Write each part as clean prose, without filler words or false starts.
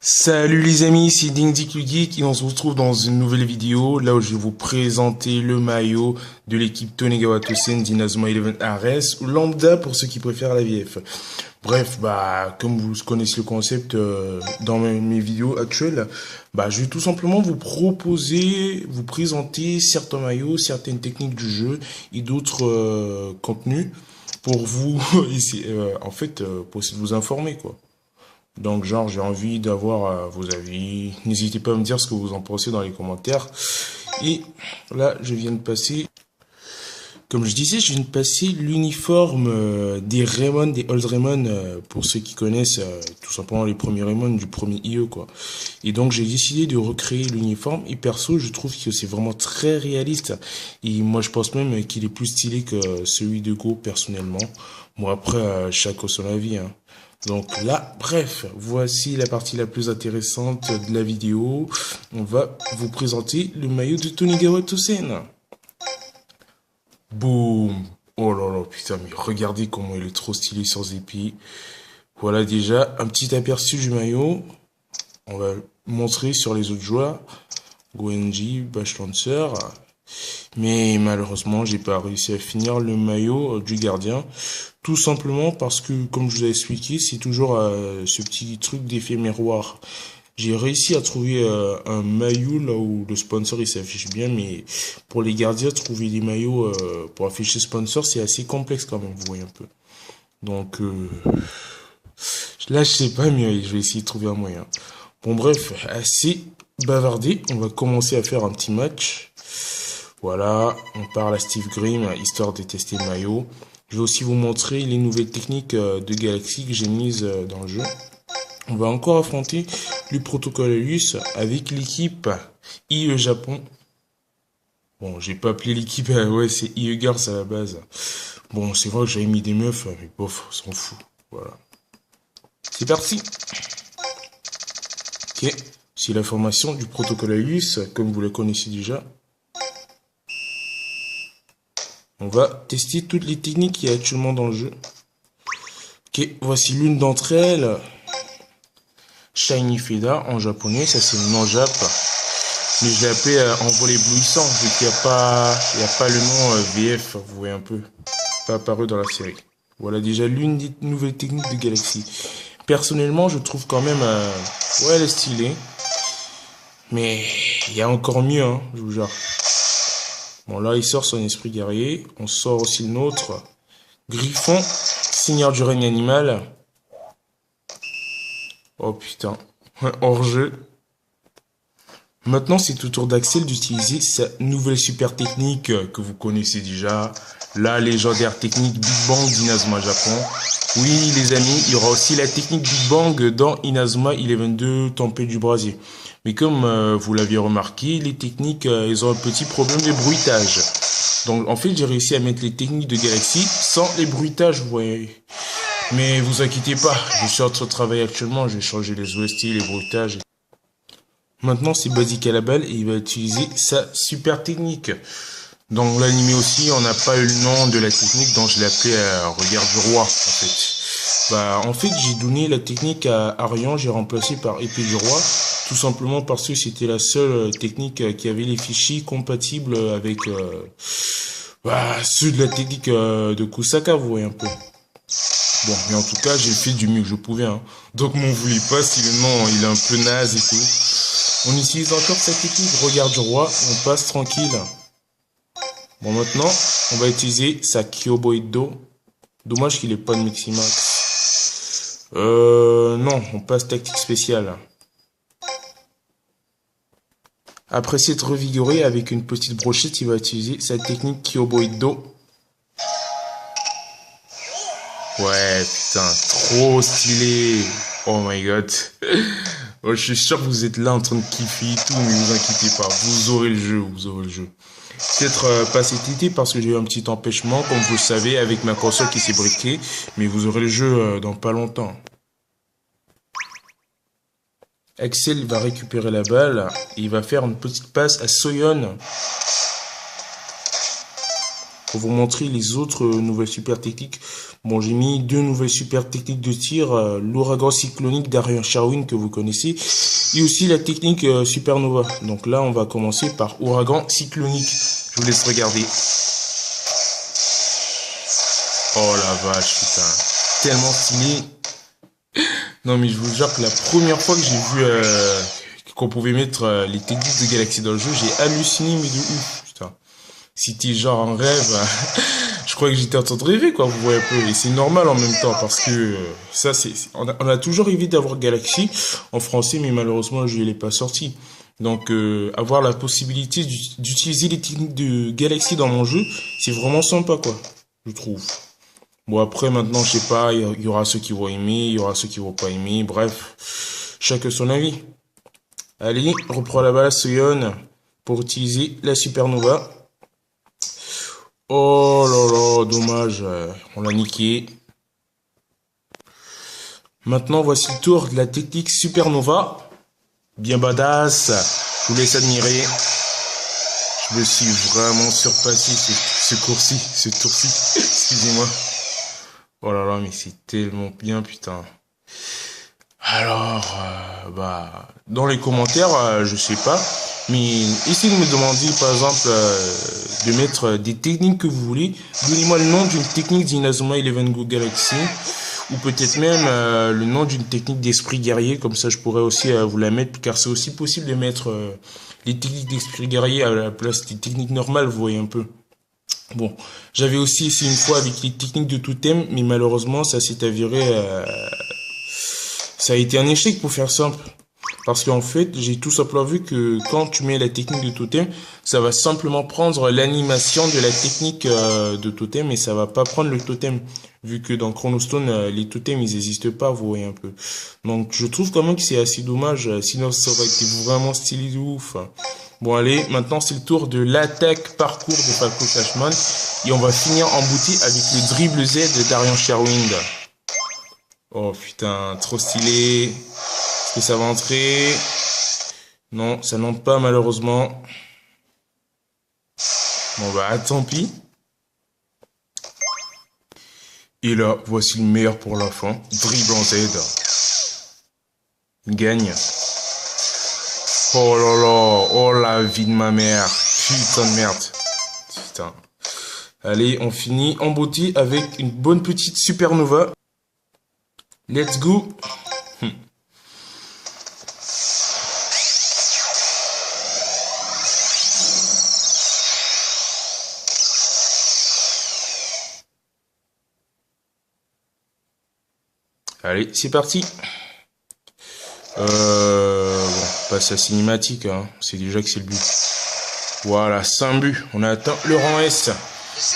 Salut les amis, c'est DingDick le Geek et on se retrouve dans une nouvelle vidéo, là où je vais vous présenter le maillot de l'équipe Tonegawa Tosen d'Inazuma Eleven Ares ou Lambda pour ceux qui préfèrent la VF. Bref, comme vous connaissez le concept dans mes vidéos actuelles, je vais tout simplement vous proposer, vous présenter certains maillots, certaines techniques du jeu et d'autres contenus pour vous, pour essayer de vous informer, quoi. Donc, genre, j'ai envie d'avoir vos avis. N'hésitez pas à me dire ce que vous en pensez dans les commentaires. Et là, comme je disais, je viens de passer l'uniforme des Raymond, des Old Raymond, pour ceux qui connaissent tout simplement les premiers Raymond du premier IE, quoi. Et donc, j'ai décidé de recréer l'uniforme. Et perso, je trouve que c'est vraiment très réaliste. Et moi, je pense même qu'il est plus stylé que celui de Go, personnellement. Bon, après, chacun son avis, hein. Donc là, bref, voici la partie la plus intéressante de la vidéo. On va vous présenter le maillot de Tonegawa Tosen. Boum. Oh là là, putain, mais regardez comment il est trop stylé sur Zepi. Voilà déjà un petit aperçu du maillot. On va le montrer sur les autres joueurs. Goenji, Bashlancer. Mais malheureusement, j'ai pas réussi à finir le maillot du gardien. Tout simplement parce que, comme je vous ai expliqué, c'est toujours ce petit truc d'effet miroir. J'ai réussi à trouver un maillot là où le sponsor il s'affiche bien, mais pour les gardiens, trouver des maillots pour afficher sponsor, c'est assez complexe quand même, vous voyez un peu. Donc là, je sais pas, mais je vais essayer de trouver un moyen. Bon bref, assez bavardé, on va commencer à faire un petit match. Voilà, on parle à Steve Grimm, histoire de tester le maillot. Je vais aussi vous montrer les nouvelles techniques de Galaxy que j'ai mises dans le jeu. On va encore affronter le Protocolus avec l'équipe IE Japon. Bon, j'ai pas appelé l'équipe, ouais, c'est IE Girls à la base. Bon, c'est vrai que j'avais mis des meufs, mais bof, on s'en fout. Voilà. C'est parti. Ok, c'est la formation du Protocolus, comme vous la connaissez déjà. On va tester toutes les techniques qu'il y a actuellement dans le jeu. Ok, voici l'une d'entre elles. Shiny Feda en japonais, ça c'est le nom Jap. Mais je l'ai appelé envol éblouissant, vu qu'il n'y a pas le nom VF, vous voyez un peu. Pas apparu dans la série. Voilà déjà l'une des nouvelles techniques de Galaxy. Personnellement, je trouve quand même, ouais, elle est stylée. Mais il y a encore mieux, hein, je vous jure. Bon, là, il sort son esprit guerrier. On sort aussi le nôtre. Griffon, seigneur du règne animal. Oh putain, hors jeu. Maintenant, c'est au tour d'Axel d'utiliser sa nouvelle super technique que vous connaissez déjà. La légendaire technique Big Bang d'Inazuma Japon. Oui, les amis, il y aura aussi la technique Big Bang dans Inazuma Eleven 2 Tempête du Brasier. Mais comme vous l'aviez remarqué, les techniques, elles ont un petit problème de bruitage. Donc, en fait, j'ai réussi à mettre les techniques de Galaxy sans les bruitages, vous voyez. Mais vous inquiétez pas, je suis en train de travailler actuellement, je vais changer les OST, les bruitages. Maintenant, c'est Basique à la balle et il va utiliser sa super technique. Dans l'anime aussi, on n'a pas eu le nom de la technique, donc je l'ai appelé Regard du Roi, en fait. En fait, j'ai donné la technique à Arian, j'ai remplacé par Épée du Roi, tout simplement parce que c'était la seule technique qui avait les fichiers compatibles avec ceux de la technique de Kusaka, vous voyez un peu. Bon, mais en tout cas, j'ai fait du mieux que je pouvais, hein. Donc, m'en voulez pas si le nom, il est un peu naze et tout. On utilise encore cette technique Regard du Roi, on passe tranquille. Bon, maintenant, on va utiliser sa Kyoboido. Dommage qu'il ait pas de Miximax. Non, on passe tactique spéciale. Après s'être revigoré avec une petite brochette, il va utiliser sa technique Kyoboido. Ouais, putain, trop stylé. Oh my god. Oh, je suis sûr que vous êtes là en train de kiffer et tout, mais vous inquiétez pas, vous aurez le jeu, vous aurez le jeu. Peut-être pas cet été parce que j'ai eu un petit empêchement, comme vous le savez, avec ma console qui s'est briquée, mais vous aurez le jeu dans pas longtemps. Axel va récupérer la balle, et il va faire une petite passe à Soyeon. pour vous montrer les autres nouvelles super techniques. Bon, j'ai mis 2 nouvelles super techniques de tir, l'ouragan cyclonique d'Arian Sherwin que vous connaissez, et aussi la technique supernova. Donc là, on va commencer par ouragan cyclonique. Je vous laisse regarder. Oh la vache, putain, tellement stylé. Non mais je vous jure que la première fois que j'ai vu qu'on pouvait mettre les techniques de Galaxy dans le jeu, j'ai halluciné mais de ouf, putain. C'était genre un rêve. Je croyais que j'étais en train de rêver, quoi, vous voyez un peu. Et c'est normal en même temps, parce que ça, on a toujours rêvé d'avoir Galaxy en français, mais malheureusement, je ne l'ai pas sorti. Donc, avoir la possibilité d'utiliser les techniques de Galaxy dans mon jeu, c'est vraiment sympa, quoi, je trouve. Bon, après, maintenant, je sais pas, il y aura ceux qui vont aimer, il y aura ceux qui vont pas aimer, bref, chacun son avis. Allez, je reprends la balle à Soyeon pour utiliser la supernova. Oh là là, dommage, on l'a niqué. Maintenant, voici le tour de la technique supernova. Bien badass, je vous laisse admirer. Je me suis vraiment surpassé ce tour-ci, excusez-moi. Oh là là, mais c'est tellement bien, putain. Alors, dans les commentaires, je sais pas, mais essayez de me demander, par exemple, de mettre des techniques que vous voulez. Donnez-moi le nom d'une technique d'Inazuma 11 Go Galaxy, ou peut-être même le nom d'une technique d'esprit guerrier, comme ça je pourrais aussi vous la mettre, car c'est aussi possible de mettre les techniques d'esprit guerrier à la place des techniques normales, vous voyez un peu. Bon, j'avais aussi essayé une fois avec les techniques de totem, mais malheureusement, ça s'est avéré... ça a été un échec pour faire simple. Parce qu'en fait, j'ai tout simplement vu que quand tu mets la technique de totem, ça va simplement prendre l'animation de la technique de totem et ça va pas prendre le totem. Vu que dans Chronostone, les totems, ils n'existent pas, vous voyez un peu. Donc, je trouve quand même que c'est assez dommage. Sinon, ça aurait été vraiment stylé de ouf. Bon, allez, maintenant, c'est le tour de l'attaque parcours de Falco Flashman. Et on va finir en beauté avec le dribble Z d'Arian Sherwin. Oh putain, trop stylé. Est-ce que ça va entrer? Non, ça n'entre pas malheureusement. Bon bah tant pis. Et là, voici le meilleur pour la fin. Dribble en Z. Il gagne. Oh là là, oh la vie de ma mère. Putain de merde. Putain. Allez, on finit en beauté avec une bonne petite supernova. Let's go. Allez, c'est parti. Bon, passe à cinématique, hein. C'est déjà que c'est le but. Voilà, 5 buts. On a atteint le rang S.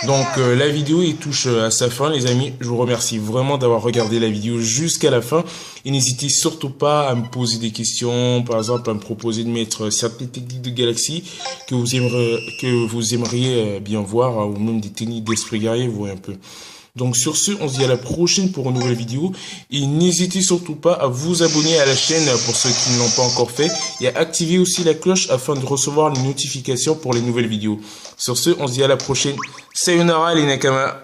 Donc la vidéo touche à sa fin les amis, je vous remercie vraiment d'avoir regardé la vidéo jusqu'à la fin et n'hésitez surtout pas à me poser des questions, par exemple à me proposer de mettre certaines techniques de Galaxy que vous aimeriez bien voir ou même des techniques d'esprit guerrier, vous voyez un peu. Donc sur ce, on se dit à la prochaine pour une nouvelle vidéo et n'hésitez surtout pas à vous abonner à la chaîne pour ceux qui ne l'ont pas encore fait et à activer aussi la cloche afin de recevoir les notifications pour les nouvelles vidéos. Sur ce, on se dit à la prochaine. Sayonara les Nakama.